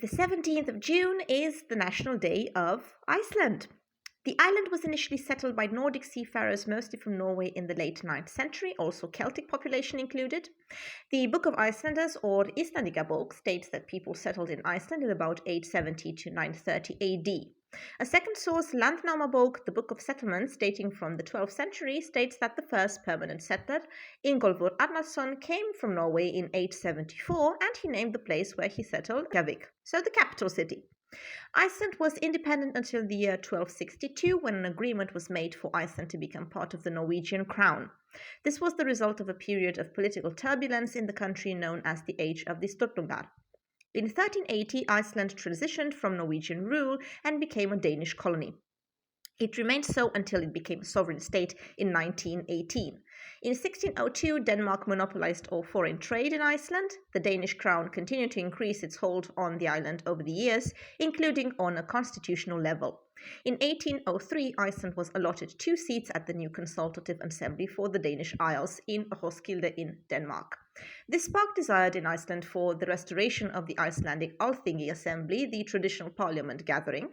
The 17th of June is the National Day of Iceland. The island was initially settled by Nordic seafarers, mostly from Norway, in the late 9th century, also Celtic population included. The Book of Icelanders, or Icelandic Bók, states that people settled in Iceland in about 870 to 930 AD. A second source, Landnámabók, the Book of Settlements, dating from the 12th century, states that the first permanent settler, Ingólfur Arnarson, came from Norway in 874, and he named the place where he settled Reykjavik, so the capital city. Iceland was independent until the year 1262, when an agreement was made for Iceland to become part of the Norwegian crown. This was the result of a period of political turbulence in the country known as the Age of the Sturlungar. In 1380, Iceland transitioned from Norwegian rule and became a Danish colony. It remained so until it became a sovereign state in 1918. In 1602, Denmark monopolized all foreign trade in Iceland. The Danish crown continued to increase its hold on the island over the years, including on a constitutional level. In 1803, Iceland was allotted 2 seats at the new Consultative Assembly for the Danish Isles in Roskilde in Denmark. This sparked desire in Iceland for the restoration of the Icelandic Alþingi Assembly, the traditional parliament gathering.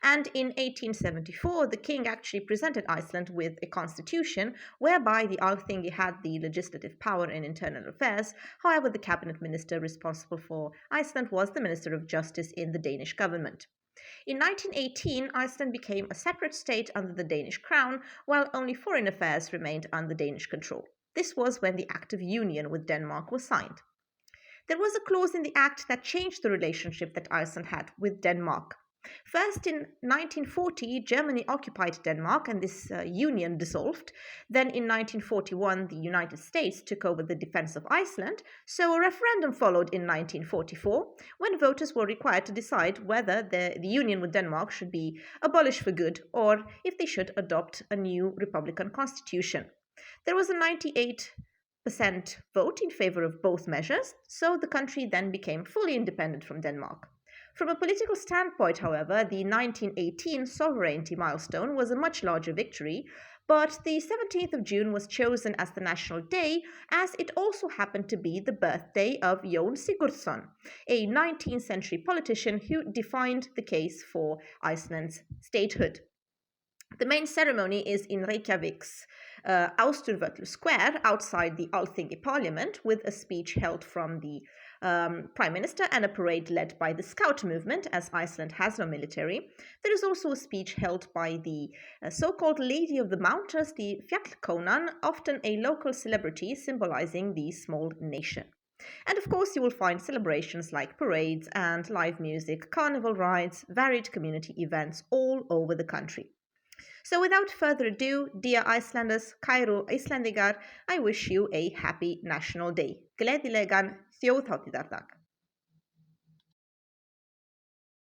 And in 1874, the king actually presented Iceland with a constitution whereby the Alþingi had the legislative power in internal affairs. However, the cabinet minister responsible for Iceland was the Minister of Justice in the Danish government. In 1918, Iceland became a separate state under the Danish crown, while only foreign affairs remained under Danish control. This was when the Act of Union with Denmark was signed. There was a clause in the Act that changed the relationship that Iceland had with Denmark. First, in 1940, Germany occupied Denmark and this union dissolved. Then in 1941, the United States took over the defense of Iceland, so a referendum followed in 1944, when voters were required to decide whether the union with Denmark should be abolished for good or if they should adopt a new republican constitution. There was a 98% vote in favor of both measures, so the country then became fully independent from Denmark. From a political standpoint, however, the 1918 sovereignty milestone was a much larger victory, but the 17th of June was chosen as the national day as it also happened to be the birthday of Jón Sigurðsson, a 19th century politician who defined the case for Iceland's statehood. The main ceremony is in Reykjavik's Austurvöllur Square outside the Alþingi Parliament, with a speech held from the Prime Minister and a parade led by the Scout movement, as Iceland has no military. There is also a speech held by the so-called Lady of the Mountains, the Fjallkonan, often a local celebrity symbolizing the small nation. And of course, you will find celebrations like parades and live music, carnival rides, varied community events all over the country. So without further ado, dear Icelanders, kæru Icelandingar, I wish you a happy National Day. Gleðilegan þjóðhátíðardag.